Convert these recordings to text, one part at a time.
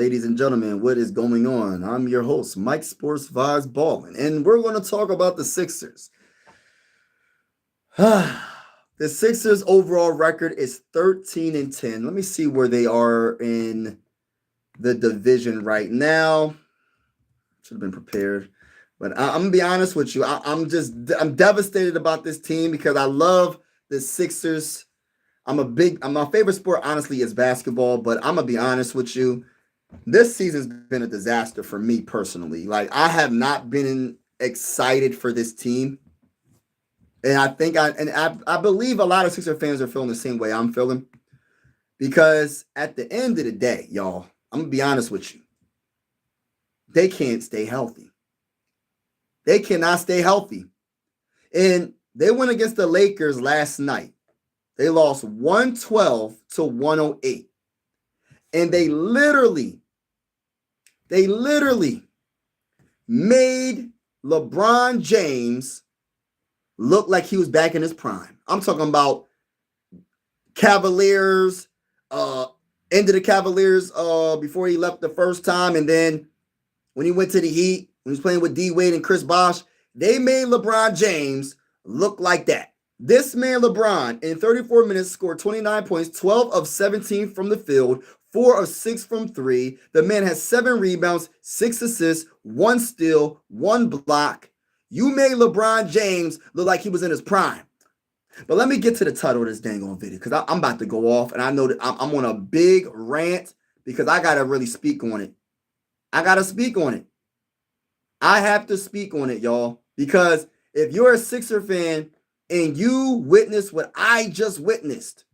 ladies and gentlemen, what is going on? I'm your host, Mike Sports Vibes Ballin, and we're going to talk about the Sixers. The Sixers' overall record is 13-10. Let me see where they are in the division right now. Should have been prepared. But I'm gonna be honest with you. I'm devastated about this team because I love the Sixers. My favorite sport, honestly, is basketball. But I'm gonna be honest with you. This season's been a disaster for me personally. Like, I have not been excited for this team. And I believe a lot of Sixer fans are feeling the same way I'm feeling. Because at the end of the day, y'all, I'm gonna be honest with you. They can't stay healthy. They cannot stay healthy. And they went against the Lakers last night. They lost 112-108. And they literally made LeBron James look like he was back in his prime. I'm talking about Cavaliers, end of the Cavaliers before he left the first time. And then when he went to the Heat, when he was playing with D Wade and Chris Bosh, they made LeBron James look like that. This man, LeBron, in 34 minutes, scored 29 points, 12 of 17 from the field, 4 of 6 from 3. The man has 7 rebounds, 6 assists, 1 steal, 1 block. You made LeBron James look like he was in his prime. But let me get to the title of this dang on video because I'm about to go off, and I know that I'm on a big rant because I got to really speak on it. I got to speak on it. I have to speak on it, y'all, because if you're a Sixer fan and you witness what I just witnessed,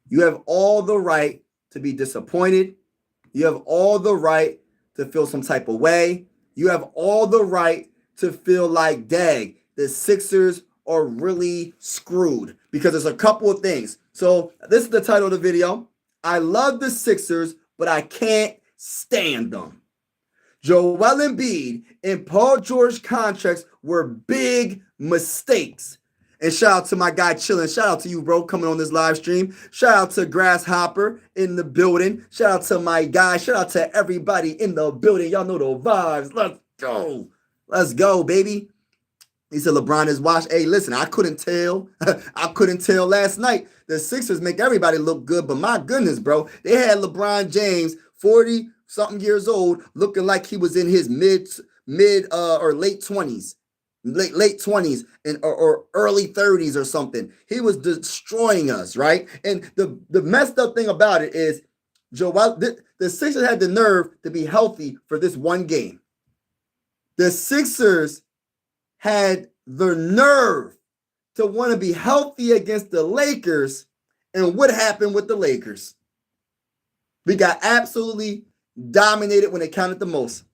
you have all the right to be disappointed. You have all the right to feel some type of way. You have all the right to feel like, dang, the Sixers are really screwed because there's a couple of things. So this is the title of the video. I love the Sixers, but I can't stand them. Joel Embiid and Paul George contracts were big mistakes. And shout out to my guy Chillin'. Shout out to you, bro, coming on this live stream. Shout out to Grasshopper in the building. Shout out to my guy. Shout out to everybody in the building. Y'all know the vibes. Let's go. Let's go, baby. He said LeBron is washed. Hey, listen, I couldn't tell. I couldn't tell last night. The Sixers make everybody look good, but my goodness, bro. They had LeBron James, 40-something years old, looking like he was in his mid or late 20s. Late 20s or early 30s or something. He was destroying us, right? And the messed up thing about it is the Sixers had the nerve to be healthy for this one game. The Sixers had the nerve to want to be healthy against the Lakers. And what happened with the Lakers? We got absolutely dominated when it counted the most.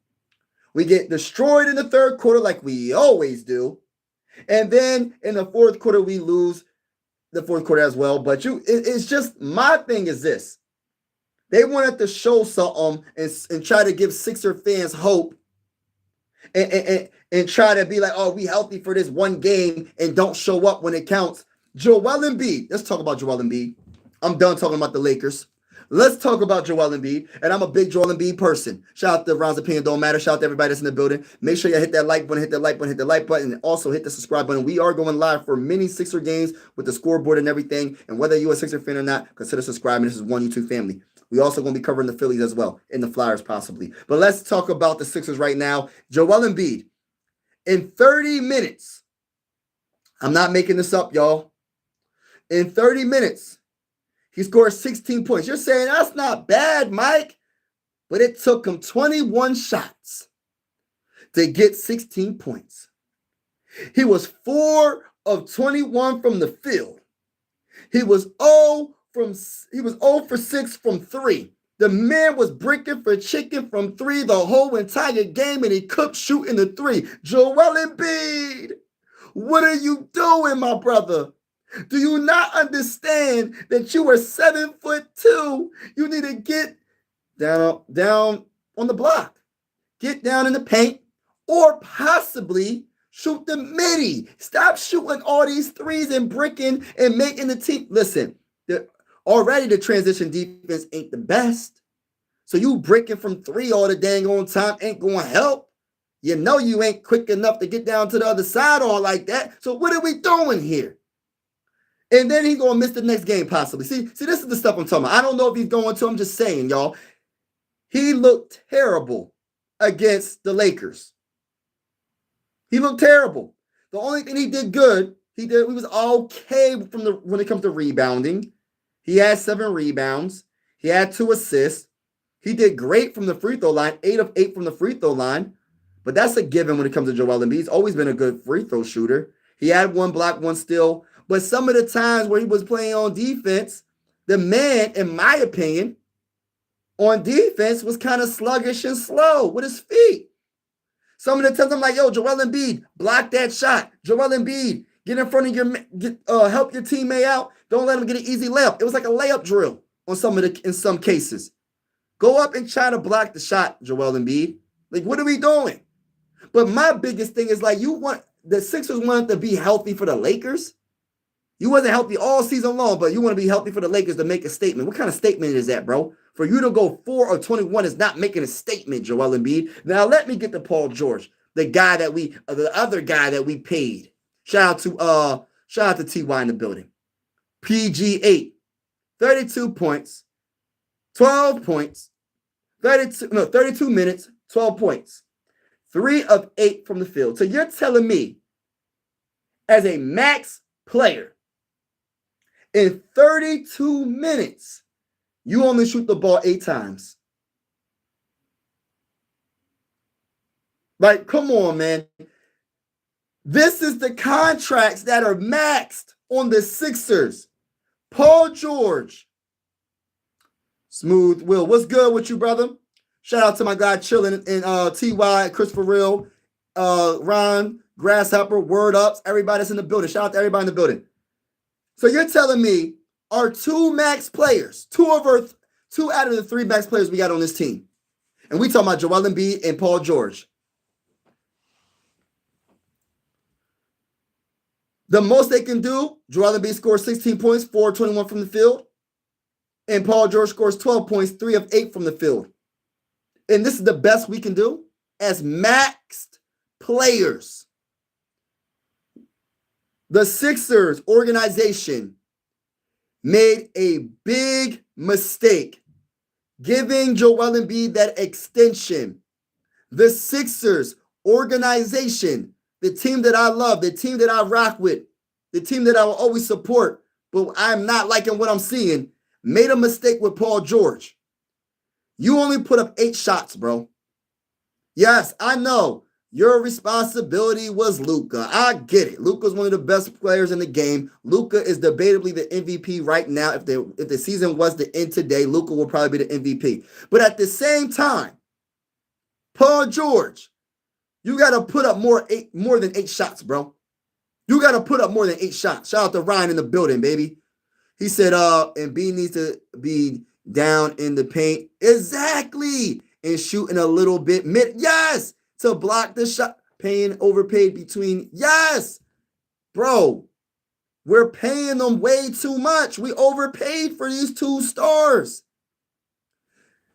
We get destroyed in the third quarter like we always do. And then in the fourth quarter, we lose the fourth quarter as well. But it's just, my thing is this. They wanted to show something and try to give Sixer fans hope and try to be like, oh, we healthy for this one game and don't show up when it counts. Joel Embiid. Let's talk about Joel Embiid. I'm done talking about the Lakers. Let's talk about Joel Embiid, and I'm a big Joel Embiid person. Shout out to Ron's Opinion Don't Matter. Shout out to everybody that's in the building. Make sure you hit that like button, hit the like button, and also hit the subscribe button. We are going live for mini Sixer games with the scoreboard and everything, and whether you're a Sixer fan or not, consider subscribing. This is one YouTube family. We also going to be covering the Phillies as well, and the Flyers possibly. But let's talk about the Sixers right now. Joel Embiid, in 30 minutes, I'm not making this up, y'all. In 30 minutes, he scored 16 points. You're saying that's not bad, Mike. But it took him 21 shots to get 16 points. He was 4 of 21 from the field. He was 0 for 6 from 3. The man was bricking for chicken from 3 the whole entire game, and he cooked shooting the 3. Joel Embiid, what are you doing, my brother? Do you not understand that you are 7'2"? You need to get down on the block. Get down in the paint or possibly shoot the midi. Stop shooting all these threes and bricking and making the team. Listen, already the transition defense ain't the best. So you breaking from 3 all the dang on time ain't going to help. You know you ain't quick enough to get down to the other side all like that. So what are we doing here? And then he's going to miss the next game possibly. See, this is the stuff I'm talking about. I don't know if he's going to. I'm just saying, y'all. He looked terrible against the Lakers. He looked terrible. The only thing he did good, he was okay when it comes to rebounding. He had 7 rebounds. He had 2 assists. He did great from the free throw line, 8 of 8 from the free throw line. But that's a given when it comes to Joel Embiid. He's always been a good free throw shooter. He had 1 block, 1 steal. But some of the times where he was playing on defense, the man, in my opinion, on defense was kind of sluggish and slow with his feet. Some of the times I'm like, yo, Joel Embiid, block that shot. Joel Embiid, get in front of help your teammate out. Don't let him get an easy layup. It was like a layup drill in some cases. Go up and try to block the shot, Joel Embiid. Like, what are we doing? But my biggest thing is like, the Sixers wanted to be healthy for the Lakers. You wasn't healthy all season long, but you want to be healthy for the Lakers to make a statement. What kind of statement is that, bro? For you to go 4 or 21 is not making a statement, Joel Embiid. Now let me get to Paul George, the other guy that we paid. Shout out to TY in the building. PG8, 32 points, 12 points, 32 minutes, 12 points, 3 of 8 from the field. So you're telling me, as a max player, in 32 minutes, you only shoot the ball 8 times. Like, come on, man. This is the contracts that are maxed on the Sixers. Paul George. Smooth Will. What's good with you, brother? Shout out to my guy chilling in TY, Christopher Real, Ron, Grasshopper, Word Ups, everybody that's in the building. Shout out to everybody in the building. So you're telling me our 2 max players, 2 out of the 3 max players we got on this team, and we talking about Joel Embiid and Paul George. The most they can do, Joel Embiid scores 16 points, 4 of 21 from the field, and Paul George scores 12 points, 3 of 8 from the field. And this is the best we can do as maxed players. The Sixers organization made a big mistake giving Joel Embiid that extension. The Sixers organization, the team that I love, the team that I rock with, the team that I will always support, but I'm not liking what I'm seeing, made a mistake with Paul George. You only put up 8 shots, bro. Yes, I know. Your responsibility was Luka. I get it. Luka's one of the best players in the game. Luka is debatably the MVP right now. If the season was to end today, Luka will probably be the MVP. But at the same time, Paul George, you got to put up more than 8 shots, bro. You got to put up more than 8 shots. Shout out to Ryan in the building, baby. He said, Embiid needs to be down in the paint. Exactly. And shooting a little bit mid. Yes. To block the shot, overpaid between. Yes, bro, we're paying them way too much. We overpaid for these 2 stars.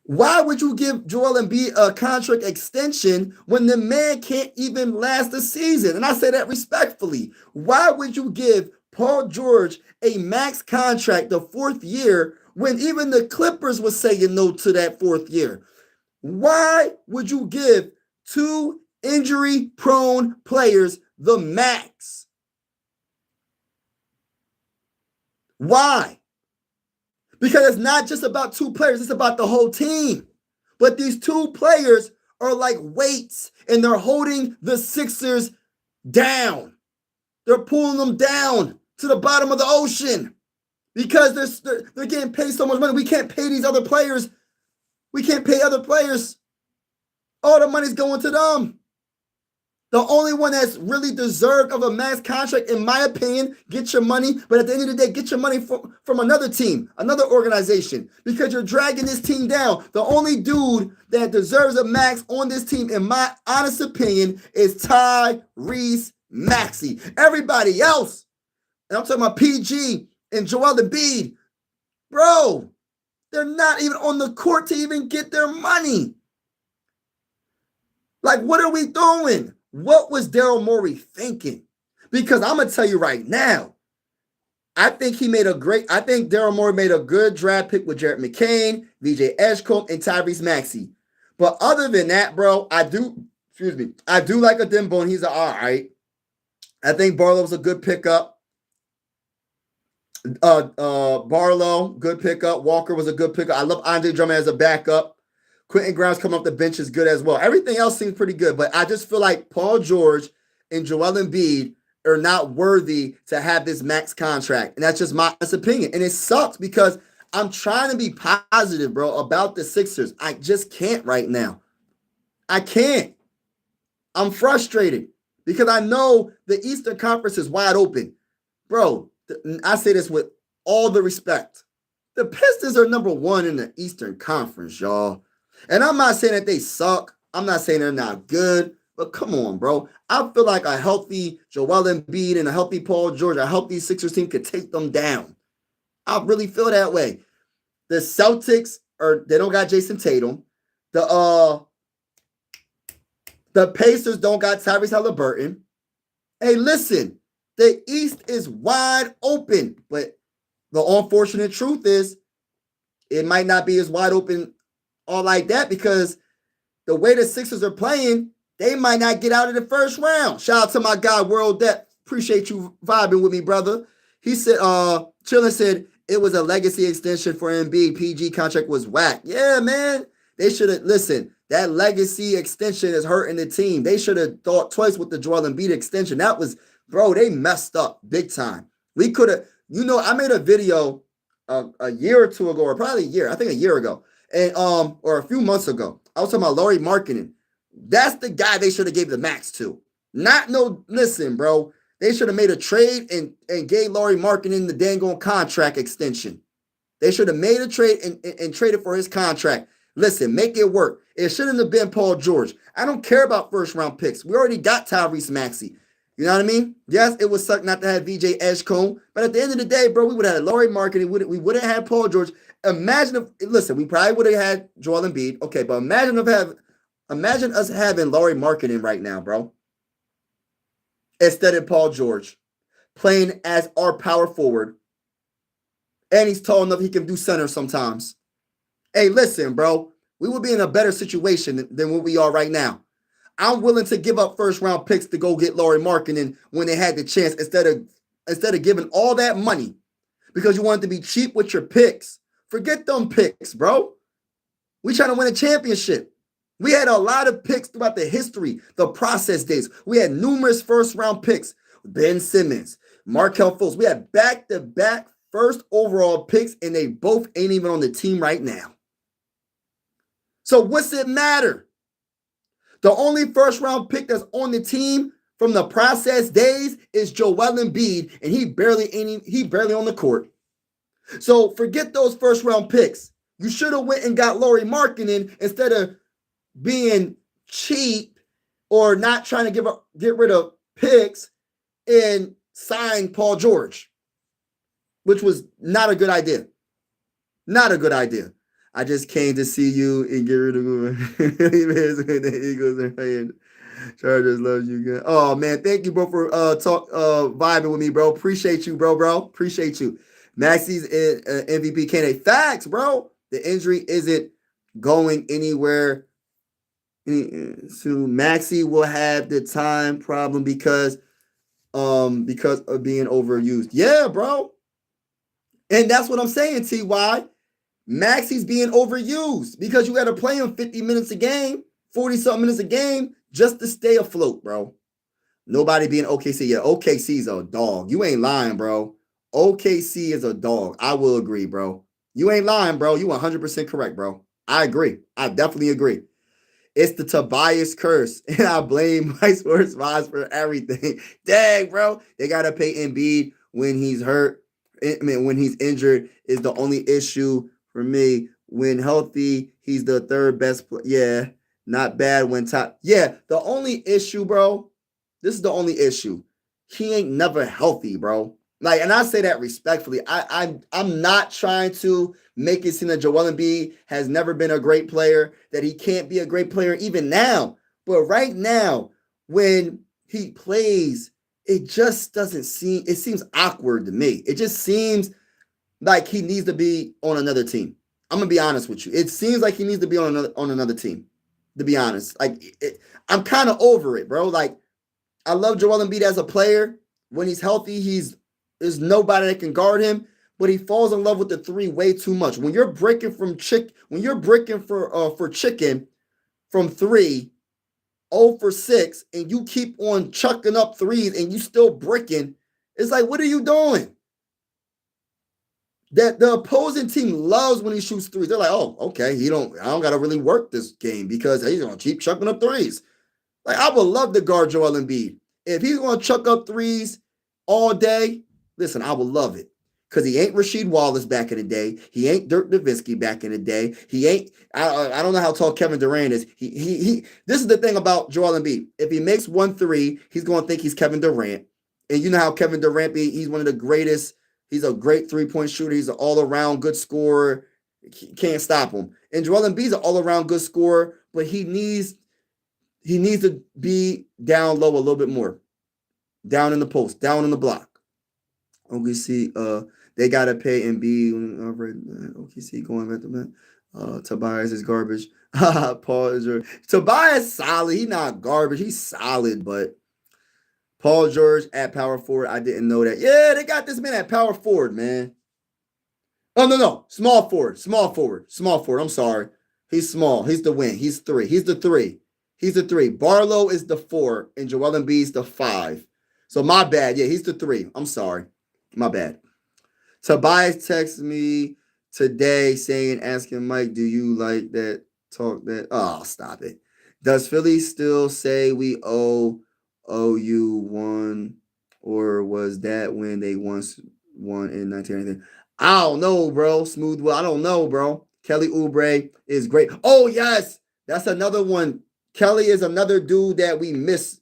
Why would you give Joel Embiid a contract extension when the man can't even last a season? And I say that respectfully. Why would you give Paul George a max contract the 4th year when even the Clippers was saying no to that 4th year? Why would you give 2 injury-prone players the max? Why? Because it's not just about 2 players, it's about the whole team. But these 2 players are like weights, and they're holding the Sixers down. They're pulling them down to the bottom of the ocean because they're getting paid so much money. We can't pay these other players. We can't pay other players. All the money's going to them. The only one that's really deserved of a max contract, in my opinion, get your money. But at the end of the day, get your money from another team, another organization, because you're dragging this team down. The only dude that deserves a max on this team, in my honest opinion, is Tyrese Maxey. Everybody else, and I'm talking about PG and Joel Embiid, bro, They're not even on the court to even get their money. Like, what are we doing? What was Daryl Morey thinking? Because I'm going to tell you right now, I think Daryl Morey made a good draft pick with Jarrett McCain, VJ Edgecombe, and Tyrese Maxey. But other than that, bro, I do like a Dimbo, and he's all right. I think Barlow's a good pickup. Barlow, good pickup. Walker was a good pickup. I love Andre Drummond as a backup. Quentin Grimes coming off the bench is good as well. Everything else seems pretty good, but I just feel like Paul George and Joel Embiid are not worthy to have this max contract. And that's just my opinion. And it sucks because I'm trying to be positive, bro, about the Sixers. I just can't right now. I can't. I'm frustrated because I know the Eastern Conference is wide open. Bro, I say this with all the respect. The Pistons are number one in the Eastern Conference, y'all. And I'm not saying that they suck. I'm not saying they're not good. But come on, bro. I feel like a healthy Joel Embiid and a healthy Paul George, a healthy Sixers team could take them down. I really feel that way. The Celtics they don't got Jason Tatum. The Pacers don't got Tyrese Halliburton. Hey, listen, the East is wide open, but the unfortunate truth is it might not be as wide open all like that because the way the Sixers are playing, they might not get out of the first round. Shout out to my guy, World Debt. Appreciate you vibing with me, brother. He said, Chillin said it was a legacy extension for Embiid. PG contract was whack. Yeah, man. They should have, listen, that legacy extension is hurting the team. They should have thought twice with the Joel Embiid extension. That was, bro, they messed up big time. We could have, I made a video a year or two ago, or probably a year ago, and or a few months ago. I was talking about Lauri Markkanen. That's the guy they should have gave the max to. Listen, bro. They should have made a trade and gave Lauri Markkanen the dang on contract extension. They should have made a trade and traded for his contract. Listen, make it work. It shouldn't have been Paul George. I don't care about first round picks. We already got Tyrese Maxey. You know what I mean? Yes, it would suck not to have VJ Edgecombe, but at the end of the day, bro, we would have had Lauri Markkanen. We wouldn't have had Paul George. We probably would have had Joel Embiid. Okay, but imagine us having Lauri Markkanen right now, bro, instead of Paul George, playing as our power forward, and he's tall enough he can do center sometimes. Hey, listen, bro, we would be in a better situation than what we are right now. I'm willing to give up first round picks to go get Lauri Markkanen when they had the chance instead of giving all that money because you wanted to be cheap with your picks. Forget them picks, bro. We trying to win a championship. We had a lot of picks throughout the history, the process days. We had numerous first round picks. Ben Simmons, Markelle Fultz. We had back-to-back first overall picks, and they both ain't even on the team right now. So what's it matter? The only first round pick that's on the team from the process days is Joel Embiid, and he barely on the court. So forget those first round picks. You should have went and got Lauri Markkanen instead of being cheap or not trying to get rid of picks and sign Paul George, which was not a good idea. Not a good idea. I just came to see you and get rid of the Eagles and playing. Chargers loves you, good. Oh man, thank you, bro, for vibing with me, bro. Appreciate you, bro. Appreciate you. Maxey's MVP candidate. Facts, bro. The injury isn't going anywhere. So Maxey will have the time problem because of being overused. Yeah, bro. And that's what I'm saying, TY. Maxey's being overused because you got to play him 50 minutes a game, 40-something minutes a game just to stay afloat, bro. Nobody being OKC. Yeah, OKC's a dog. You ain't lying, bro. OKC is a dog. I will agree, bro. You ain't lying, bro. You 100% correct, bro. I agree. I definitely agree. It's the Tobias curse, and I blame my sports vibes for everything. Dang, bro. They got to pay Embiid when he's hurt. When he's injured is the only issue for me. When healthy, he's the third best player. Yeah, not bad when top. Yeah, the only issue, bro, this is the only issue. He ain't never healthy, bro. Like, and I say that respectfully. I'm not trying to make it seem that Joel Embiid has never been a great player, that he can't be a great player even now. But right now, when he plays, it just doesn't seem. It seems awkward to me. It just seems like he needs to be on another team. I'm gonna be honest with you. It seems like he needs to be on another team. To be honest, I'm kind of over it, bro. Like, I love Joel Embiid as a player. When he's healthy, there's nobody that can guard him. But he falls in love with the three way too much. When you're breaking when you're breaking for chicken from three, 0 for 6, and you keep on chucking up threes and you still bricking, it's like, what are you doing? That the opposing team loves when he shoots threes. They're like, oh, okay, I don't gotta really work this game because he's gonna keep chucking up threes. Like, I would love to guard Joel Embiid. If he's going to chuck up threes all day, listen, I would love it. Because he ain't Rasheed Wallace back in the day. He ain't Dirk Nowitzki back in the day. He ain't, I don't know how tall Kevin Durant is. This is the thing about Joel Embiid. If he makes 1 3, he's going to think he's Kevin Durant. And you know how Kevin Durant he's one of the greatest. He's a great 3-point shooter. He's an all-around good scorer. Can't stop him. And Joel Embiid's an all-around good scorer, but he needs to be down low a little bit more. Down in the post, down in the block. OKC, they got to pay Embiid. OKC going back to that. Tobias is garbage. Paul George. Tobias solid. He's not garbage. He's solid, but Paul George at power forward, I didn't know that. Yeah, they got this man at power forward, man. Oh, no. Small forward. I'm sorry. He's small. He's the wing. He's the three. Barlow is the 4, and Joel Embiid's the 5. So my bad. Yeah, he's the 3. I'm sorry. My bad. Tobias texted me today asking Mike, do you like that talk that? Oh, stop it. Does Philly still say we owe you one, or was that when they once won in 1993? I don't know, bro. Smoothwell. I don't know, bro. Kelly Oubre is great. Oh, yes. That's another one. Kelly is another dude that we miss.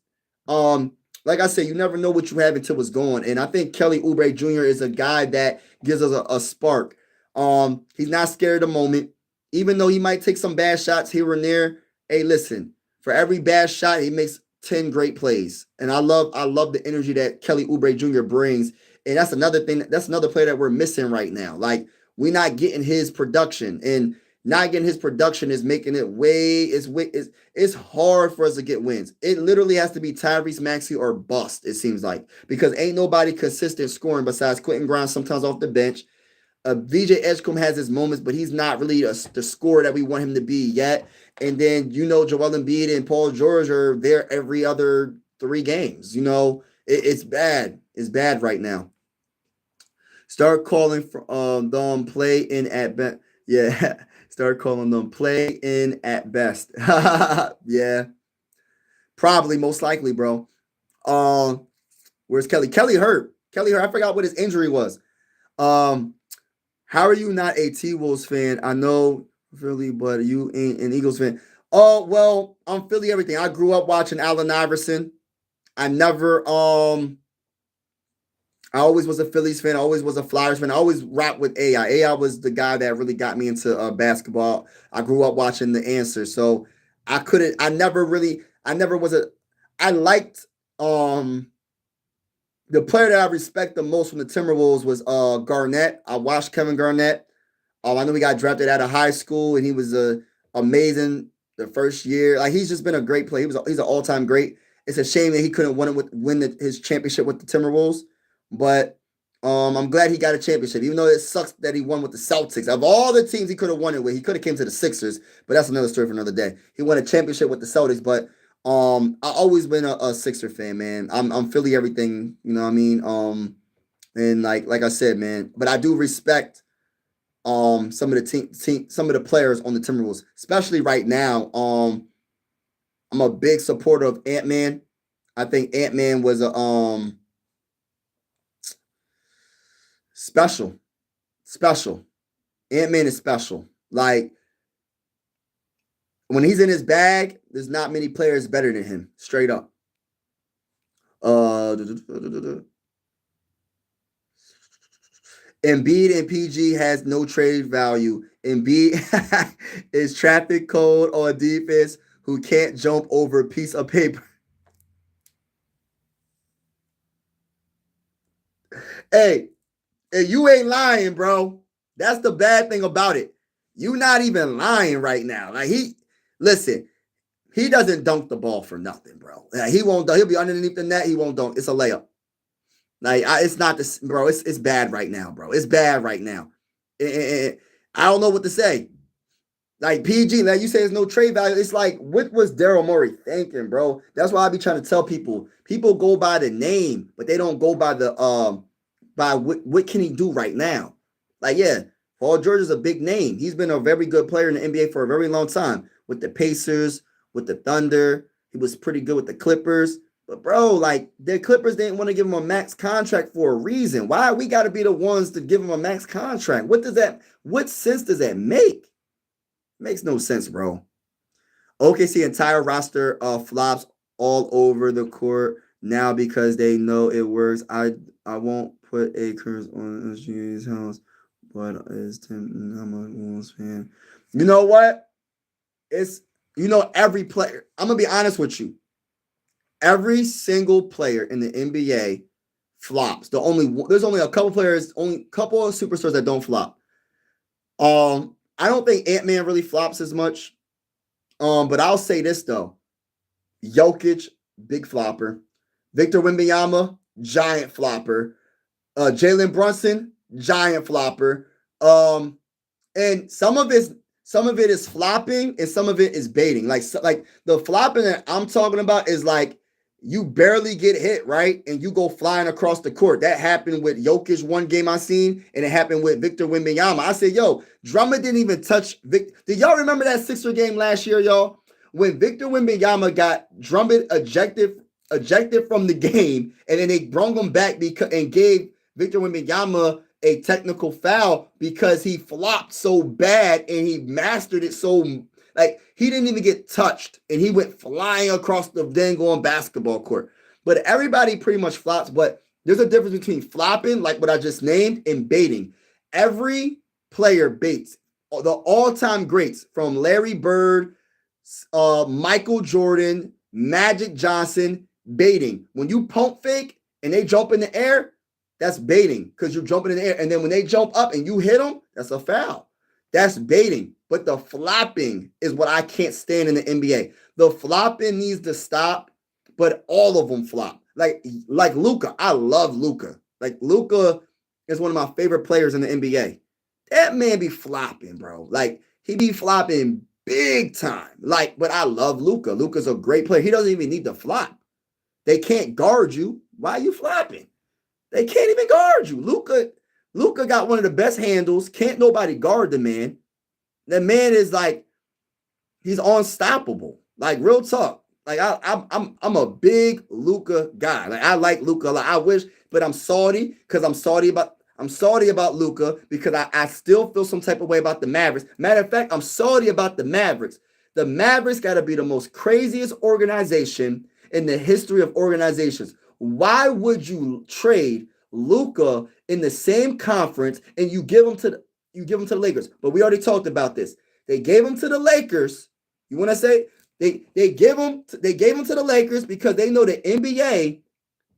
Like I said, you never know what you have until it's gone. And I think Kelly Oubre Jr. is a guy that gives us a spark. He's not scared of the moment. Even though he might take some bad shots here and there. Hey, listen, for every bad shot, he makes 10 great plays. And I love the energy that Kelly Oubre Jr. brings. And that's another thing. That's another player that we're missing right now. Like, we're not getting his production. And not getting his production is making it it's hard for us to get wins. It literally has to be Tyrese Maxey or bust, it seems like, because ain't nobody consistent scoring besides Quentin Grimes sometimes off the bench. VJ Edgecombe has his moments, but he's not really the scorer that we want him to be yet. And then, Joel Embiid and Paul George are there every other 3 games. It's bad. It's bad right now. Start calling for them play in at best. Yeah. Start calling them play in at best. Yeah. Probably, most likely, bro. Where's Kelly? Kelly hurt. I forgot what his injury was. How are you not a T-Wolves fan? I know Philly, but you ain't an Eagles fan. Oh, well, I'm Philly everything. I grew up watching Allen Iverson. I always was a Phillies fan. I always was a Flyers fan. I always rocked with AI. AI was the guy that really got me into basketball. I grew up watching The Answer. So I liked the player that I respect the most from the Timberwolves was Garnett. I watched Kevin Garnett. I know he got drafted out of high school, and he was amazing the first year. Like, he's just been a great player. He's an all-time great. It's a shame that he couldn't win his championship with the Timberwolves. But I'm glad he got a championship, even though it sucks that he won with the Celtics. Of all the teams he could have won it with, he could have came to the Sixers, but that's another story for another day. He won a championship with the Celtics, but I always been a Sixer fan, man. I'm Philly everything, you know what I mean? And like I said, man, but I do respect some of the players on the Timberwolves, especially right now. I'm a big supporter of Ant-Man. I think Ant-Man was a special. Ant-Man is special. Like, when he's in his bag, there's not many players better than him. Straight up. Embiid and PG has no trade value. Embiid is traffic code on defense who can't jump over a piece of paper. Hey, you ain't lying, bro. That's the bad thing about it. You not even lying right now. Like listen, he doesn't dunk the ball for nothing, bro. Like, he won't. He'll be underneath the net. He won't dunk. It's a layup. Like it's not this, bro. It's bad right now, bro. It's bad right now. I don't know what to say. Like PG, like you say, there's no trade value. It's like, what was Daryl Morey thinking, bro? That's why I be trying to tell people. People go by the name, but they don't go by the by what can he do right now. Like, yeah, Paul George is a big name. He's been a very good player in the NBA for a very long time. With the Pacers, with the Thunder, he was pretty good with the Clippers. But bro, like the Clippers didn't want to give him a max contract for a reason. Why we got to be the ones to give him a max contract? What sense does that make? Makes no sense, bro. OKC entire roster flops all over the court now because they know it works. I won't put a curse on SGA's house, but it's Tim. I'm a Wolves fan. You know what? It's every player. I'm gonna be honest with you. Every single player in the NBA flops. There's only a couple players, only a couple of superstars that don't flop. I don't think Ant-Man really flops as much. But I'll say this though. Jokic, big flopper. Victor Wembanyama, giant flopper. Jalen Brunson, giant flopper. And some of it is flopping and some of it is baiting. Like the flopping that I'm talking about is like you barely get hit, right? And you go flying across the court. That happened with Jokic one game I seen, and it happened with Victor Wembanyama. I said, yo, Drummond didn't even touch Victor. Did y'all remember that Sixer game last year, y'all? When Victor Wembanyama got Drummond ejected from the game, and then they brought him back and gave Victor Wembanyama a technical foul because he flopped so bad and he mastered it so like he didn't even get touched and he went flying across the dang on basketball court. But everybody pretty much flops, but there's a difference between flopping, like what I just named, and baiting. Every player baits. The all-time greats from Larry Bird, Michael Jordan, Magic Johnson, baiting. When you pump fake and they jump in the air, that's baiting because you're jumping in the air. And then when they jump up and you hit them, that's a foul. That's baiting. But the flopping is what I can't stand in the NBA. The flopping needs to stop, but all of them flop. Like Luka. I love Luka. Like Luka is one of my favorite players in the NBA. That man be flopping, bro. Like he be flopping big time. Like, but I love Luka. Luka's a great player. He doesn't even need to flop. They can't guard you. Why are you flopping? They can't even guard you. Luka got one of the best handles. Can't nobody guard the man. The man is like, he's unstoppable. Like real talk. Like I'm a big Luka guy. Like I like Luka. Like I wish, but I'm salty because I'm salty about Luka because I still feel some type of way about the Mavericks. Matter of fact, I'm salty about the Mavericks. The Mavericks got to be the most craziest organization in the history of organizations. Why would you trade Luka in the same conference and you give him to the Lakers? But we already talked about this. They gave him to the Lakers. You want to say they gave him to the Lakers because they know the NBA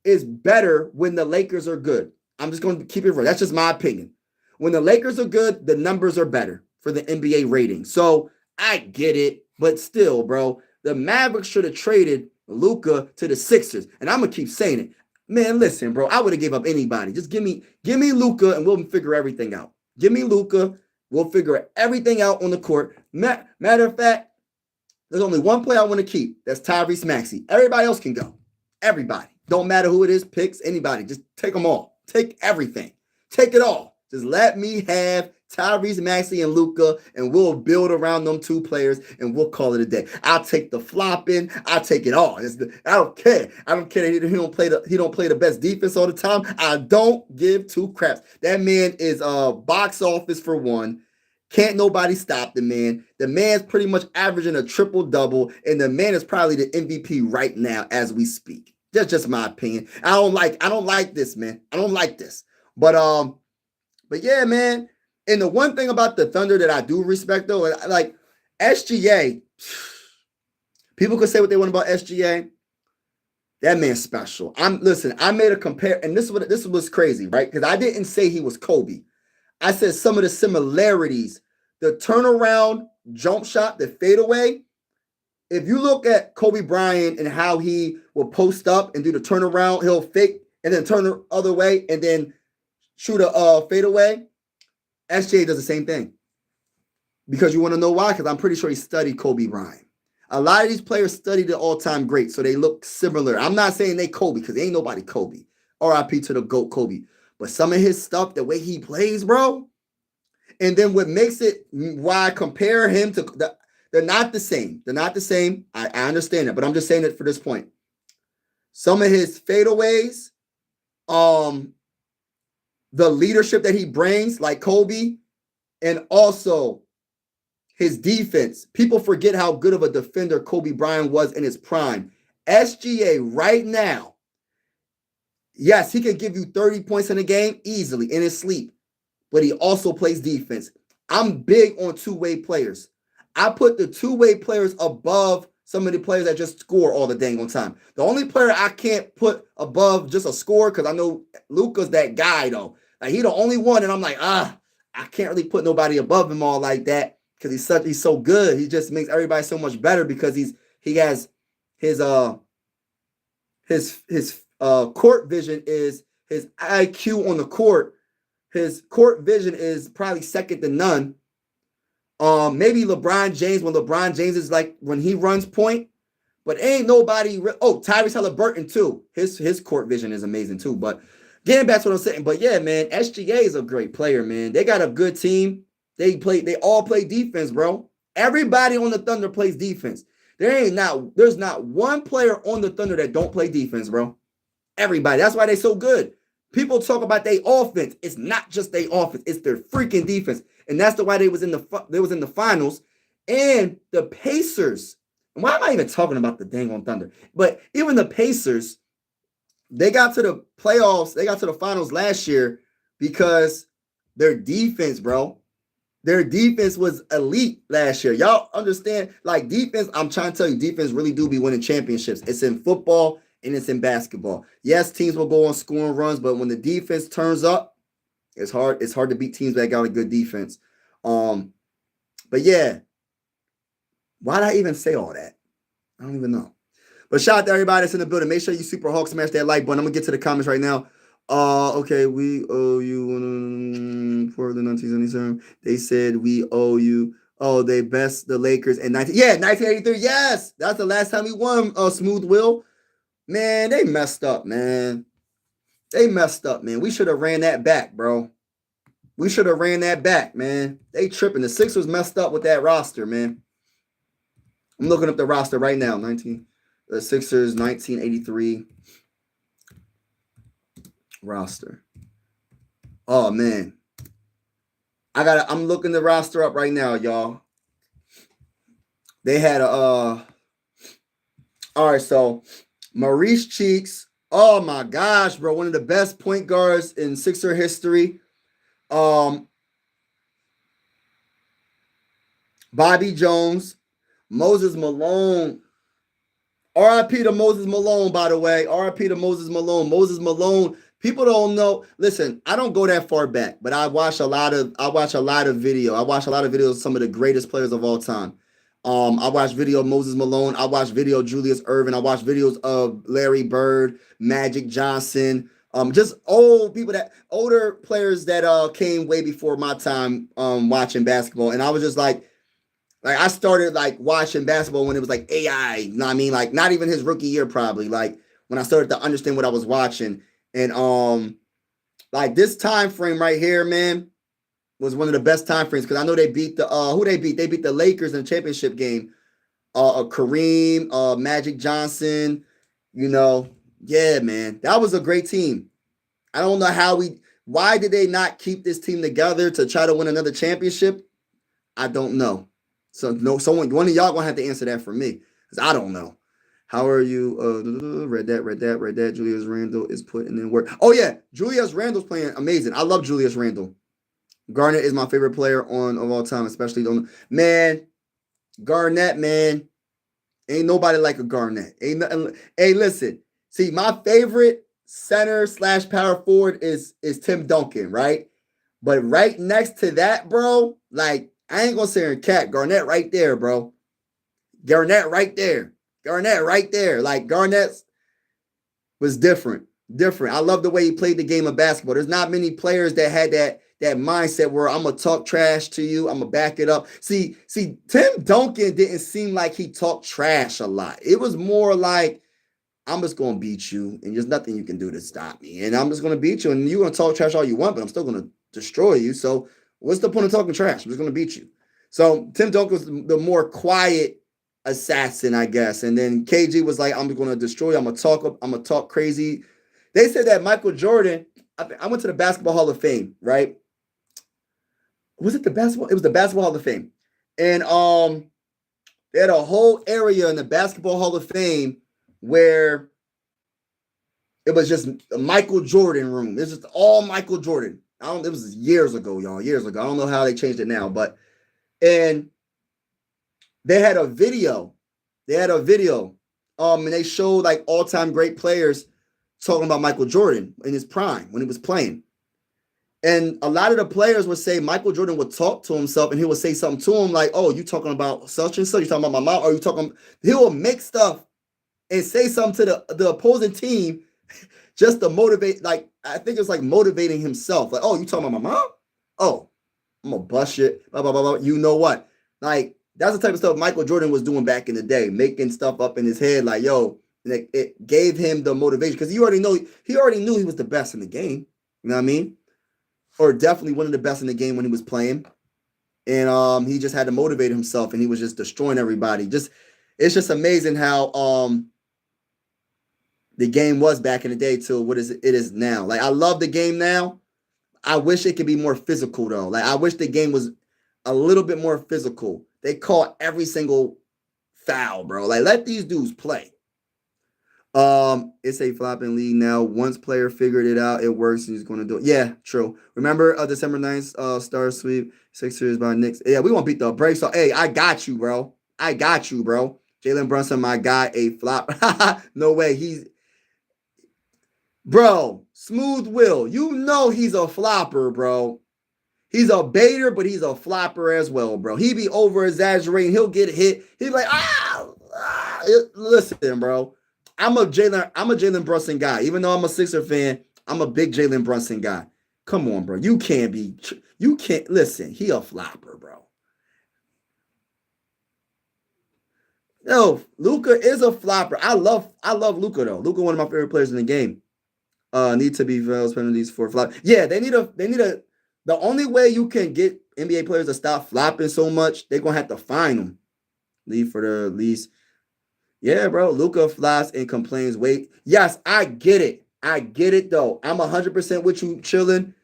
is better when the Lakers are good. I'm just going to keep it real. That's just my opinion. When the Lakers are good, the numbers are better for the NBA rating. So I get it, but still, bro, the Mavericks should have traded Luka to the Sixers. And I'm going to keep saying it. Man, listen, bro, I would have gave up anybody. Just give me Luka and we'll figure everything out. Give me Luka. We'll figure everything out on the court. Matter of fact, there's only one player I want to keep. That's Tyrese Maxey. Everybody else can go. Everybody. Don't matter who it is, picks, anybody. Just take them all. Take everything. Take it all. Just let me have Tyrese Maxey and Luka, and we'll build around them two players, and we'll call it a day. I'll take the flopping. I'll take it all. I don't care. I don't care that he don't play the best defense all the time. I don't give two craps. That man is box office for one. Can't nobody stop the man. The man's pretty much averaging a triple-double, and the man is probably the MVP right now as we speak. That's just my opinion. I don't like this, man. I don't like this. But But yeah, man. And the one thing about the Thunder that I do respect, though, like SGA, people could say what they want about SGA. That man's special. Listen, I made a compare, and this was crazy, right? Because I didn't say he was Kobe. I said some of the similarities, the turnaround jump shot, the fadeaway. If you look at Kobe Bryant and how he will post up and do the turnaround, he'll fake and then turn the other way and then shoot a fadeaway. SGA does the same thing. Because you want to know why? Because I'm pretty sure he studied Kobe Bryant. A lot of these players studied the all-time great, so they look similar. I'm not saying they Kobe, because ain't nobody Kobe. RIP to the GOAT Kobe. But some of his stuff, the way he plays, bro, and then what makes it, why I compare him to, they're not the same. They're not the same. I understand it, but I'm just saying it for this point. Some of his fadeaways, the leadership that he brings, like Kobe, and also his defense. People forget how good of a defender Kobe Bryant was in his prime. SGA right now, yes, he can give you 30 points in a game easily in his sleep, but he also plays defense. I'm big on two-way players. I put the two-way players above some of the players that just score all the dang on time. The only player I can't put above just a score, because I know Luka's that guy, though. Like, he the only one, and I'm like, I can't really put nobody above him all like that, because he's so good. He just makes everybody so much better, because he has his court vision is his IQ on the court. His court vision is probably second to none. Maybe LeBron James, when LeBron James is like, when he runs point, but ain't nobody. Tyrese Halliburton too. His court vision is amazing too. But getting back to what I'm saying, but yeah, man, SGA is a great player, man. They got a good team. They all play defense, bro. Everybody on the Thunder plays defense. There's not one player on the Thunder that don't play defense, bro. Everybody. That's why they're so good. People talk about their offense. It's not just their offense. It's their freaking defense. And that's why they was in the finals. And the Pacers. And why am I even talking about the dang on Thunder? But even the Pacers, they got to the playoffs. They got to the finals last year because their defense, bro. Their defense was elite last year. Y'all understand? Like, defense, I'm trying to tell you, defense really do be winning championships. It's in football and it's in basketball. Yes, teams will go on scoring runs, but when the defense turns up, it's hard to beat teams that got a good defense. But yeah, why did I even say all that? I don't even know. But shout out to everybody that's in the building. Make sure you Super Hawk smash that like button. I'm gonna get to the comments right now. Okay, we owe you for the 1977. They said we owe you. Oh, they best the Lakers in 1983. Yes, that's the last time we won. Smooth Will. Man, they messed up, man. We should have ran that back, bro. We should have ran that back, man. They tripping. The Sixers messed up with that roster, man. I'm looking up the roster right now. The Sixers 1983 roster. Oh man. I'm looking the roster up right now, y'all. They had all right, so Maurice Cheeks. Oh my gosh, bro. One of the best point guards in Sixer history. Bobby Jones, Moses Malone. RIP to Moses Malone, by the way. RIP to Moses Malone. Moses Malone. People don't know. Listen, I don't go that far back, but I watch a lot of video. I watch a lot of videos of some of the greatest players of all time. I watch video of Moses Malone. I watch video of Julius Erving. I watch videos of Larry Bird, Magic Johnson. Just older players that came way before my time watching basketball. And I was just like I started like watching basketball when it was like AI. You know what I mean? Like not even his rookie year, probably. Like when I started to understand what I was watching. And like this time frame right here, man, was one of the best time frames because I know they beat the who they beat. They beat the Lakers in the championship game. Kareem, Magic Johnson, yeah, man, that was a great team. I don't know why did they not keep this team together to try to win another championship? I don't know. So one of y'all gonna have to answer that for me because I don't know. How are you? Read that. Julius Randle is putting in work. Oh yeah, Julius Randle's playing amazing. I love Julius Randle. Garnett is my favorite player of all time, especially on man. Garnett, man, ain't nobody like a Garnett. Ain't nothing. Hey, listen. See, my favorite center / power forward is Tim Duncan, right? But right next to that, bro, like I ain't gonna say cat Garnett right there, bro. Garnett right there. Garnett right there. Like Garnett was different. Different. I love the way he played the game of basketball. There's not many players that had that mindset where I'm gonna talk trash to you. I'm gonna back it up. See, Tim Duncan didn't seem like he talked trash a lot. It was more like I'm just gonna beat you, and there's nothing you can do to stop me. And I'm just gonna beat you, and you're gonna talk trash all you want, but I'm still gonna destroy you. So what's the point of talking trash? I'm just gonna beat you. So Tim Duncan was the more quiet assassin, I guess. And then KG was like, I'm gonna destroy you. I'm gonna talk crazy. They said that Michael Jordan. I went to the Basketball Hall of Fame, right? Was it the basketball? It was the Basketball Hall of Fame, and they had a whole area in the Basketball Hall of Fame where it was just a Michael Jordan room. It's just all Michael Jordan. It was years ago, y'all. Years ago. I don't know how they changed it now, but and they had a video. And they showed like all-time great players talking about Michael Jordan in his prime when he was playing. And a lot of the players would say Michael Jordan would talk to himself and he would say something to him like, oh, you talking about such and such? You talking about my mom? Or you talking? He will make stuff and say something to the opposing team just to motivate. Like, I think it's like motivating himself. Like, oh, you talking about my mom? Oh, I'm going to bust it. Blah, blah, blah, blah. You know what? Like, that's the type of stuff Michael Jordan was doing back in the day, making stuff up in his head like, yo, and it gave him the motivation because he already knew he was the best in the game. You know what I mean? Or definitely one of the best in the game when he was playing. And he just had to motivate himself and he was just destroying everybody. It's just amazing how the game was back in the day to what it is now. Like I love the game now. I wish it could be more physical though. Like I wish the game was a little bit more physical. They call every single foul, bro. Like let these dudes play. It's a flopping league now. Once player figured it out, it works. He's going to do it. Yeah, true. Remember December 9th star sweep, Sixers by Knicks. Yeah, we won't beat the brakes. So, hey, I got you, bro. Jalen Brunson, my guy, a flop. No way. Bro, Smooth Will. You know he's a flopper, bro. He's a baiter, but he's a flopper as well, bro. He be over exaggerating. He'll get hit. He's like, listen, bro. I'm a Jalen Brunson guy. Even though I'm a Sixer fan, I'm a big Jalen Brunson guy. Come on, bro. You can't listen. He a flopper, bro. No, Luka is a flopper. I love Luka though. Luka, one of my favorite players in the game. Need to be fouls penalties for flop. Yeah, they need a. The only way you can get NBA players to stop flopping so much, they're gonna have to fine them. Leave for the least. Yeah, bro. Luka flops and complains. Wait. Yes, I get it. Though. I'm 100% with you, chilling.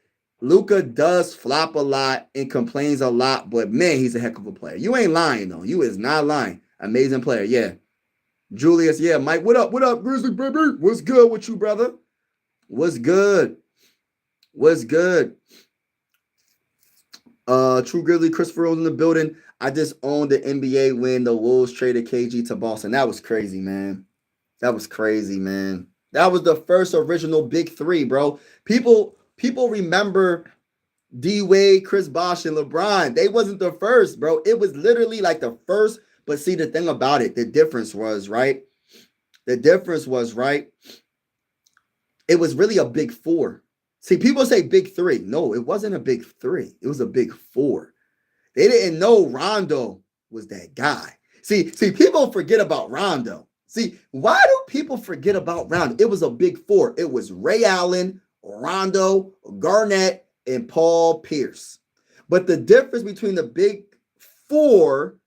Luka does flop a lot and complains a lot, but man, he's a heck of a player. You ain't lying, though. You is not lying. Amazing player. Yeah. Julius. Yeah. Mike, what up? What up, Grizzly baby? What's good with you, brother? What's good? True Grizzly, Christopher Rose in the building. I just owned the NBA when the Wolves traded KG to Boston. That was crazy, man. That was the first original big three, bro. People remember D Wade, Chris Bosh, and LeBron. They wasn't the first, bro. It was literally like the first. But see, the thing about it, the difference was, right? It was really a big four. See, people say big three. No, it wasn't a big three. It was a big four. They didn't know Rondo was that guy. See, people forget about Rondo. See, why do people forget about Rondo? It was a big four. It was Ray Allen, Rondo, Garnett, and Paul Pierce. But the difference between the big four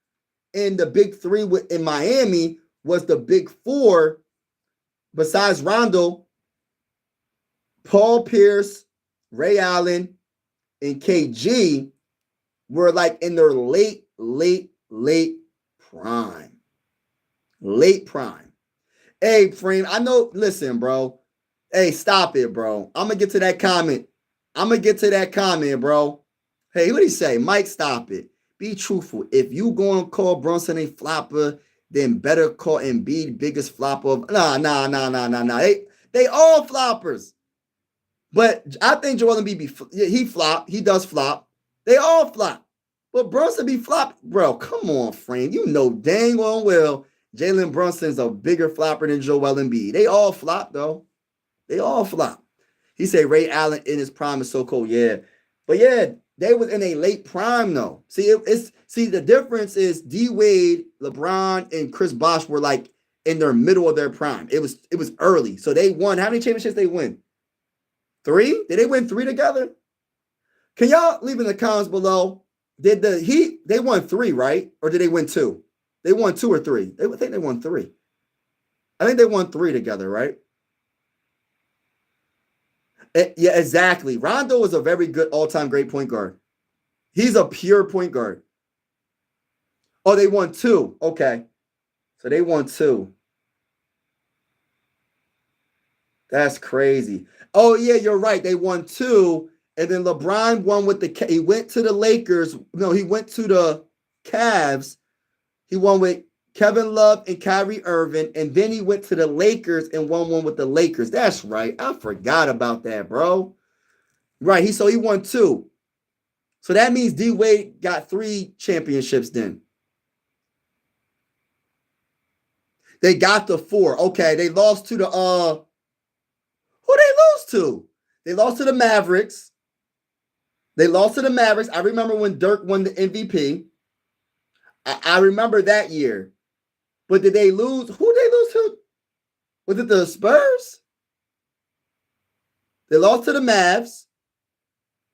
and the big three in Miami was the big four, besides Rondo, Paul Pierce, Ray Allen, and KG were like in their late prime. Late prime. Hey, Frame, I know, listen, bro. Hey, stop it, bro. I'm going to get to that comment, bro. Hey, what he say? Mike, stop it. Be truthful. If you going to call Brunson a flopper, then better call Embiid biggest flopper of. Nah. They all floppers. But I think Joel Embiid he flop. He does flop. They all flop. But Brunson be flop. Bro, come on, Frank. You know dang well Jalen Brunson's a bigger flopper than Joel Embiid. They all flop, though. They all flop. He said Ray Allen in his prime is so cold. Yeah. But yeah, they was in a late prime, though. See, the difference is D Wade, LeBron, and Chris Bosh were like in their middle of their prime. It was early. So they won. How many championships they win? 3? Did they win 3 together? Can y'all leave in the comments below? Did the Heat, they won 3, right? Or did they win 2? They won 2 or 3. I think they won 3. I think they won 3 together, right? Yeah, exactly. Rondo is a very good all-time great point guard. He's a pure point guard. Oh, they won 2. Okay. So they won 2. That's crazy. Oh, yeah, you're right. They won 2. And then LeBron won with he went to the Lakers. No, he went to the Cavs. He won with Kevin Love and Kyrie Irving. And then he went to the Lakers and won one with the Lakers. That's right. I forgot about that, bro. Right. So he won 2. So that means D Wade got 3 championships then. They got the 4. Okay. They lost to the who they lose to? They lost to the Mavericks. I remember when Dirk won the MVP. I remember that year. But did they lose? Who did they lose to? Was it the Spurs? They lost to the Mavs.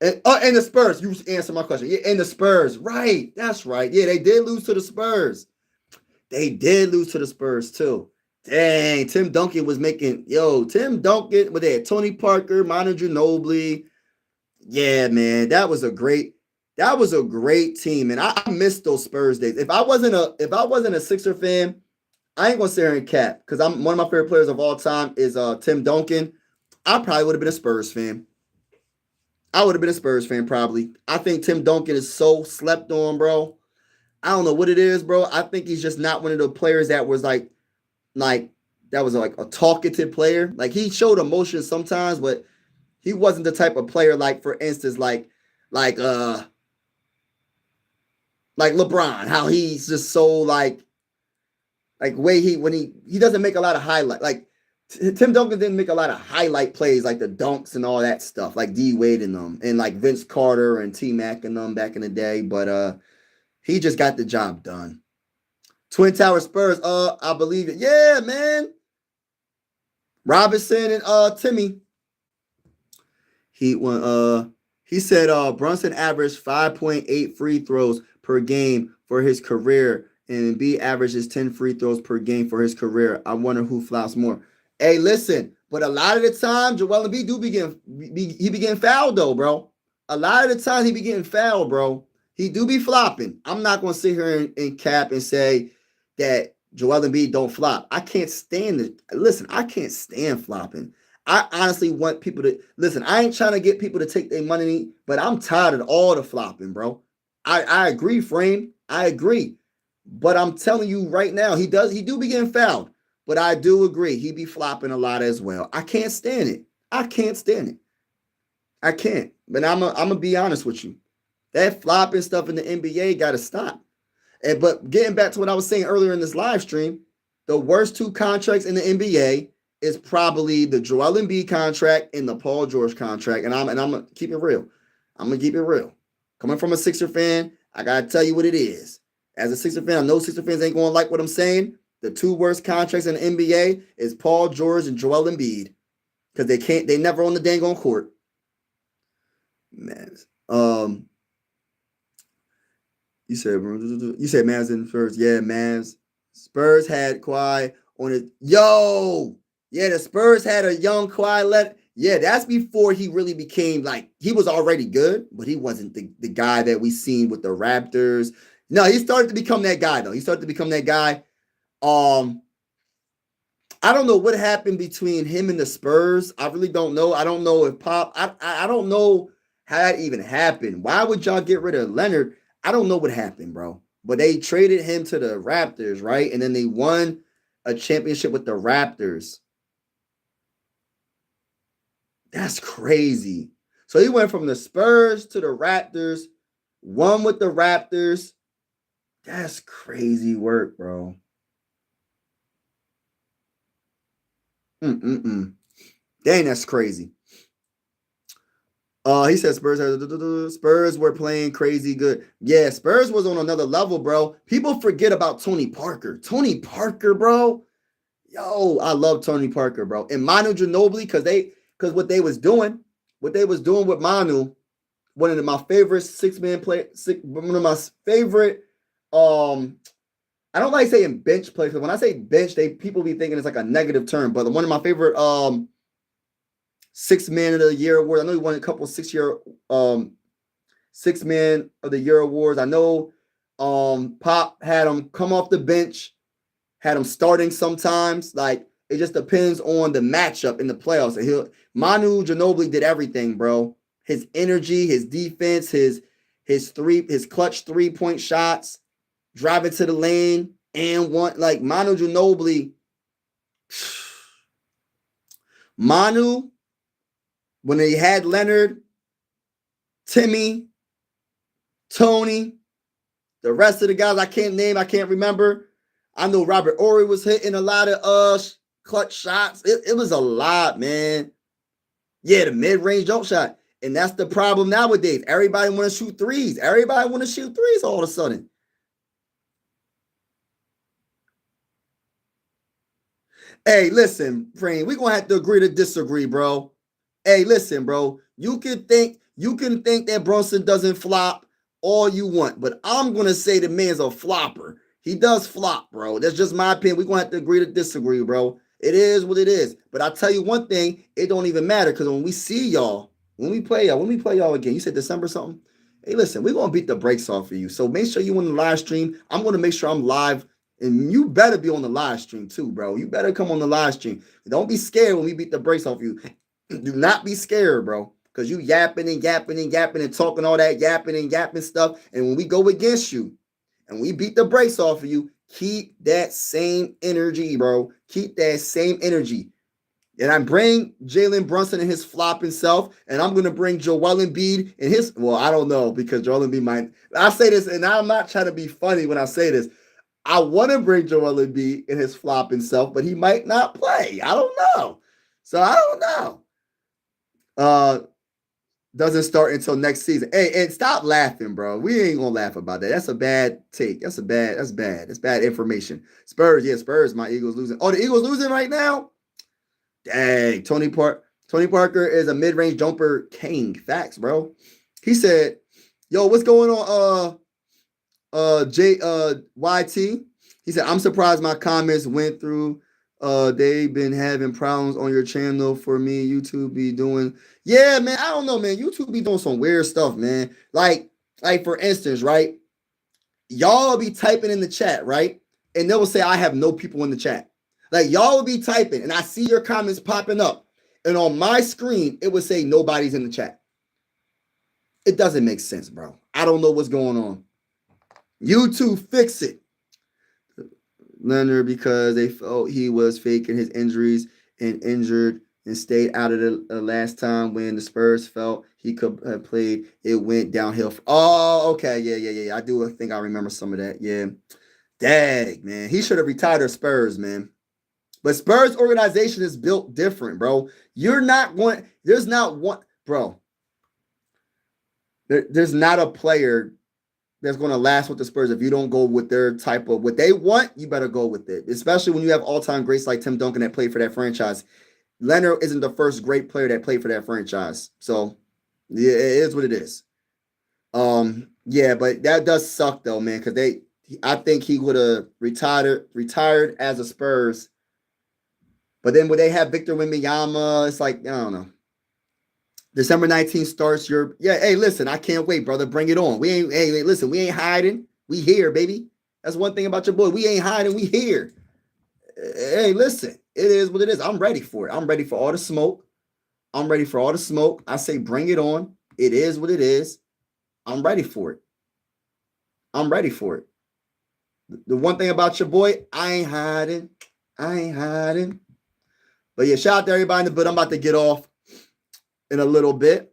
And the Spurs. You answered my question. Yeah, and the Spurs. Right. That's right. Yeah, they did lose to the Spurs. They did lose to the Spurs too. Dang, Tim Duncan was making, Tim Duncan, but they had Tony Parker, Manu Ginobili. Yeah, man, that was a great team, and I missed those Spurs days. If I wasn't a Sixer fan, I ain't gonna sit here and cap because I'm one of my favorite players of all time is Tim Duncan. I probably would have been a Spurs fan. Probably. I think Tim Duncan is so slept on, bro. I don't know what it is, bro. I think he's just not one of the players that was like that was like a talkative player. Like he showed emotion sometimes, but he wasn't the type of player like, for instance, like LeBron, how he's just so like way he doesn't make a lot of highlight. Like Tim Duncan didn't make a lot of highlight plays like the dunks and all that stuff, like D Wade and them, and like Vince Carter and T Mac and them back in the day. But he just got the job done. Twin Tower Spurs, I believe it. Yeah, man. Robinson and Timmy. He said Brunson averaged 5.8 free throws per game for his career, and B averages 10 free throws per game for his career. I wonder who flops more. Hey, listen, but a lot of the time, Joel Embiid be getting fouled though, bro. A lot of the time he be getting fouled, bro. He do be flopping. I'm not gonna sit here and cap and say that Joel Embiid don't flop. I can't stand it. Listen, I can't stand flopping. I honestly want people to listen. I ain't trying to get people to take their money, but I'm tired of all the flopping, bro. I agree, Frame. I agree. But I'm telling you right now, he do be getting fouled. But I do agree. He be flopping a lot as well. I can't stand it. I can't. But I'm gonna be honest with you. That flopping stuff in the NBA got to stop. But getting back to what I was saying earlier in this live stream, the worst 2 contracts in the NBA is probably the Joel Embiid contract and the Paul George contract. And I'm gonna keep it real. Coming from a Sixer fan, I gotta tell you what it is. As a Sixer fan, I know Sixer fans ain't gonna like what I'm saying. The 2 worst contracts in the NBA is Paul George and Joel Embiid. Because they never on the dang on court. Man. You said Mavs in first. Yeah, Mavs. Spurs had Kawhi on it. Yo! Yeah, the Spurs had a young Kawhi. Yeah, that's before he really became like, he was already good, but he wasn't the guy that we seen with the Raptors. No, he started to become that guy, though. I don't know what happened between him and the Spurs. I really don't know. I don't know if Pop, I don't know how that even happened. Why would y'all get rid of Leonard? I don't know what happened, bro. But they traded him to the Raptors, right? And then they won a championship with the Raptors. That's crazy. So he went from the Spurs to the Raptors, won with the Raptors. That's crazy work, bro. Mm-mm-mm. Dang, that's crazy. He said Spurs were playing crazy good. Yeah, Spurs was on another level, bro. People forget about Tony Parker. Tony Parker, bro. Yo, I love Tony Parker, bro. And Manu Ginobili, because what they was doing with Manu, one of my favorite six-man play, one of my favorite. I don't like saying bench players, because when I say bench, people be thinking it's like a negative term. But one of my favorite 6-man of the year award. I know he won a couple 6-man of the year awards. I know Pop had him come off the bench, had him starting sometimes. Like, it just depends on the matchup in the playoffs. And Manu Ginobili did everything, bro. His energy, his defense, his clutch 3-point shots, driving to the lane, and one like Manu Ginobili. Manu, when they had Leonard, Timmy, Tony, the rest of the guys I can't remember. I know Robert Horry was hitting a lot of clutch shots. It was a lot, man. Yeah, the mid-range jump shot. And that's the problem nowadays. Everybody want to shoot threes. Everybody want to shoot threes all of a sudden. Hey, listen, Frame, we're going to have to agree to disagree, bro. Hey, listen, bro. You can think that Brunson doesn't flop all you want, but I'm going to say the man's a flopper. He does flop, bro. That's just my opinion. We're going to have to agree to disagree, bro. It is what it is. But I'll tell you one thing, it don't even matter, because when we see y'all, when we play y'all again, you said December something? Hey, listen, we're going to beat the brakes off of you. So make sure you on the live stream. I'm going to make sure I'm live. And you better be on the live stream too, bro. You better come on the live stream. Don't be scared when we beat the brakes off you. Do not be scared, bro. Because you yapping and talking all that yapping stuff. And when we go against you and we beat the brakes off of you, keep that same energy, bro. Keep that same energy. And I bring Jalen Brunson and his flopping self, and I'm going to bring Joel Embiid and his, well, I don't know, because Joel Embiid might, I say this, and I'm not trying to be funny when I say this. I want to bring Joel Embiid and his flopping self, but he might not play. I don't know. So I don't know. Doesn't start until next season. Hey, and stop laughing, bro. We ain't gonna laugh about that. That's a bad take. That's bad. That's bad information. Spurs, yeah, Spurs. My Eagles losing. Oh, the Eagles losing right now? Dang. Tony Parker is a mid-range jumper king. Facts, bro. He said, yo, what's going on? YT. He said, I'm surprised my comments went through. They've been having problems on your channel for me. YouTube be doing, yeah, man. I don't know, man. YouTube be doing some weird stuff, man. Like for instance, right? Y'all be typing in the chat, right? And they will say, I have no people in the chat. Like, y'all will be typing, and I see your comments popping up. And on my screen, it would say nobody's in the chat. It doesn't make sense, bro. I don't know what's going on. YouTube, fix it. Leonard, because they felt he was faking his injuries and injured and stayed out of the last time when the Spurs felt he could have played. It went downhill. Oh, okay. Yeah. I do think I remember some of that. Yeah. Dang, man. He should have retired the Spurs, man. But Spurs organization is built different, bro. You're not going, there's not one, bro. There's not a player that's going to last with the Spurs if you don't go with their type of what they want. You better go with it, especially when you have all-time greats like Tim Duncan that played for that franchise. Leonard isn't the first great player that played for that franchise, so yeah, it is what it is. Yeah, but that does suck though, man, because I think he would have retired as a Spurs, but then would they have Victor Wembanyama? It's like, I don't know. December 19th starts hey, listen, I can't wait, brother. Bring it on. We ain't hiding. We here, baby. That's one thing about your boy. We ain't hiding. We here. Hey, listen, it is what it is. I'm ready for it. I'm ready for all the smoke. I say, bring it on. It is what it is. I'm ready for it. I'm ready for it. The one thing about your boy, I ain't hiding. I ain't hiding. But yeah, shout out to everybody in the building. I'm about to get off in a little bit.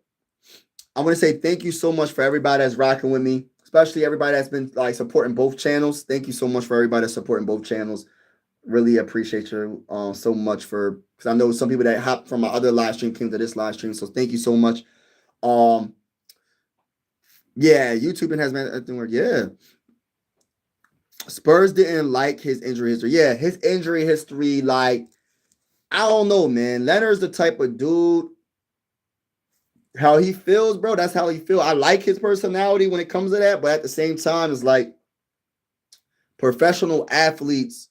I want to say thank you so much for everybody that's rocking with me, especially everybody that's been like supporting both channels. Thank you so much for everybody that's supporting both channels. Really appreciate you so much for, because I know some people that hopped from my other live stream came to this live stream. So thank you so much. Yeah, YouTube has been everything work. Yeah. Spurs didn't like his injury history. Yeah, his injury history, like, I don't know, man. Leonard's the type of dude, how he feels, bro. That's how he feels. I like his personality when it comes to that, but at the same time, it's like professional athletes.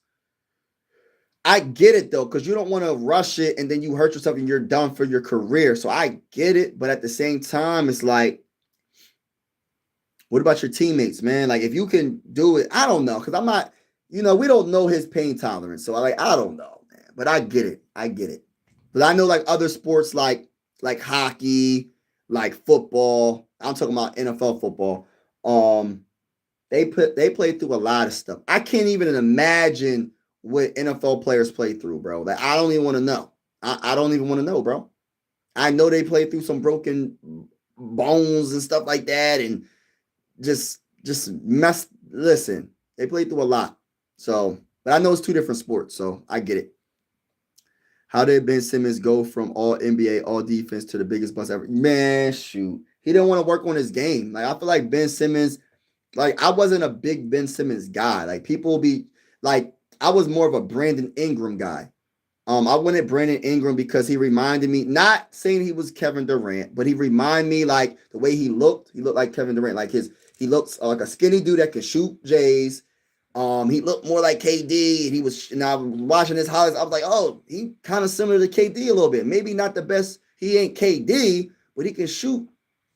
I get it though, because you don't want to rush it and then you hurt yourself and you're done for your career. So I get it, but at the same time, it's like, what about your teammates, man? Like, if you can do it, I don't know, because I'm not, we don't know his pain tolerance. So I don't know, man. But I get it. I get it. But I know like other sports like hockey, like football. I'm talking about NFL football. They play through a lot of stuff. I can't even imagine what NFL players play through, bro. Like, I don't even want to know. I don't even want to know, bro. I know they play through some broken bones and stuff like that, and just mess. Listen, they play through a lot. So, but I know it's two different sports, so I get it. How did Ben Simmons go from all NBA, all defense to the biggest bust ever? Man, shoot. He didn't want to work on his game. Like, I feel like Ben Simmons, like, I wasn't a big Ben Simmons guy. Like, people be like, I was more of a Brandon Ingram guy. I wanted Brandon Ingram because he reminded me, not saying he was Kevin Durant, but he reminded me like the way he looked like Kevin Durant. Like he looks like a skinny dude that can shoot J's. He looked more like KD, and I was watching his highlights. I was like, oh, he kind of similar to KD a little bit. Maybe not the best. He ain't KD, but he can shoot.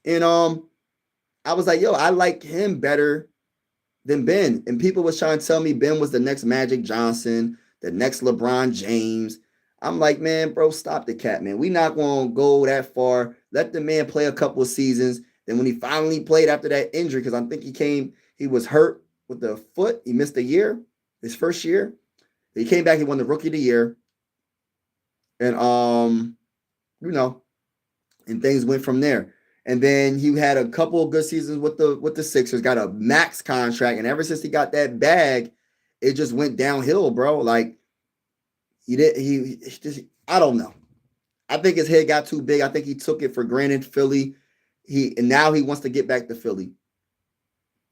And I was like, yo, I like him better than Ben. And people was trying to tell me Ben was the next Magic Johnson, the next LeBron James. I'm like, man, bro, stop the cat, man. We not going to go that far. Let the man play a couple of seasons. Then when he finally played after that injury, because I think he was hurt with the foot. He missed a year, his first year. He came back, he won the Rookie of the Year. And, and things went from there. And then he had a couple of good seasons with the Sixers, got a max contract. And ever since he got that bag, it just went downhill, bro. Like, he just, I don't know. I think his head got too big. I think he took it for granted, Philly. And now he wants to get back to Philly.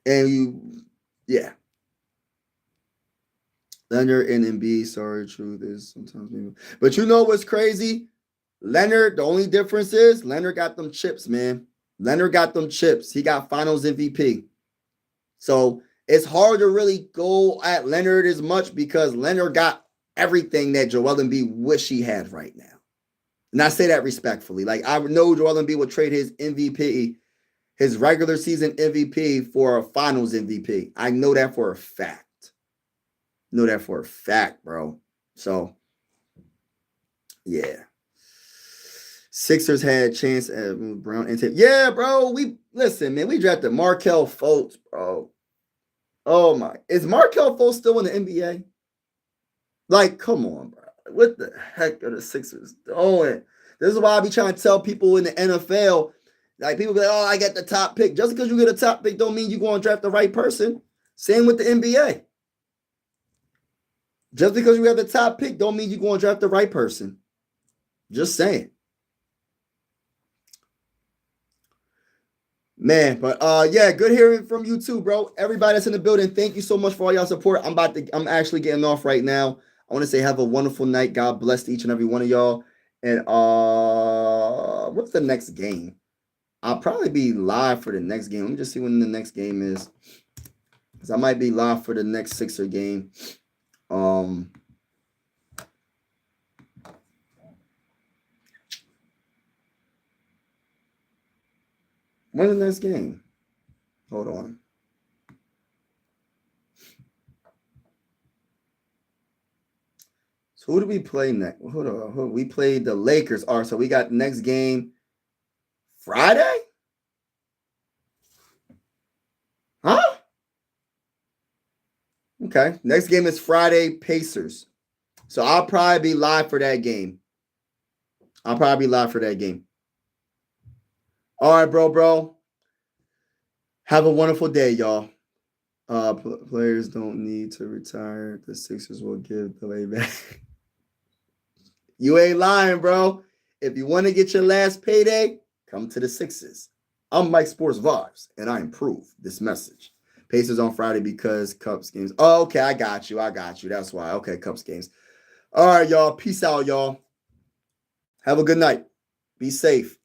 And yeah. Leonard and Embiid, sorry, truth is sometimes maybe. But you know what's crazy? Leonard, the only difference is Leonard got them chips, man. Leonard got them chips. He got finals MVP. So it's hard to really go at Leonard as much because Leonard got everything that Joel Embiid wish he had right now. And I say that respectfully. Like, I know Joel Embiid would trade his MVP, his regular season MVP, for a finals MVP. I know that for a fact. Bro. So, yeah. Sixers had a chance at Brown and yeah, bro. We drafted Markelle Fultz, bro. Oh my, is Markelle Fultz still in the NBA? Like, come on, bro. What the heck are the Sixers doing? This is why I be trying to tell people in the NFL, like, people be like, oh, I got the top pick. Just because you get a top pick don't mean you're going to draft the right person. Same with the NBA. Just because you have the top pick don't mean you're going to draft the right person. Just saying. Man, but yeah, good hearing from you too, bro. Everybody that's in the building, thank you so much for all y'all support. I'm actually getting off right now. I want to say have a wonderful night. God bless each and every one of y'all. And what's the next game? I'll probably be live for the next game. Let me just see when the next game is. Because I might be live for the next Sixer game. When's the next game? Hold on. So who do we play next? Hold on. We played the Lakers. All right, so we got the next game Friday? Okay. Next game is Friday, Pacers. So I'll probably be live for that game. All right, bro. Have a wonderful day, y'all. Players don't need to retire. The Sixers will give the way back. You ain't lying, bro. If you want to get your last payday, come to the Sixers. I'm Mike Sports Vibes, and I improve this message. Pacers on Friday because Cubs games. Oh, okay, I got you. That's why. Okay, Cubs games. All right, y'all. Peace out, y'all. Have a good night. Be safe.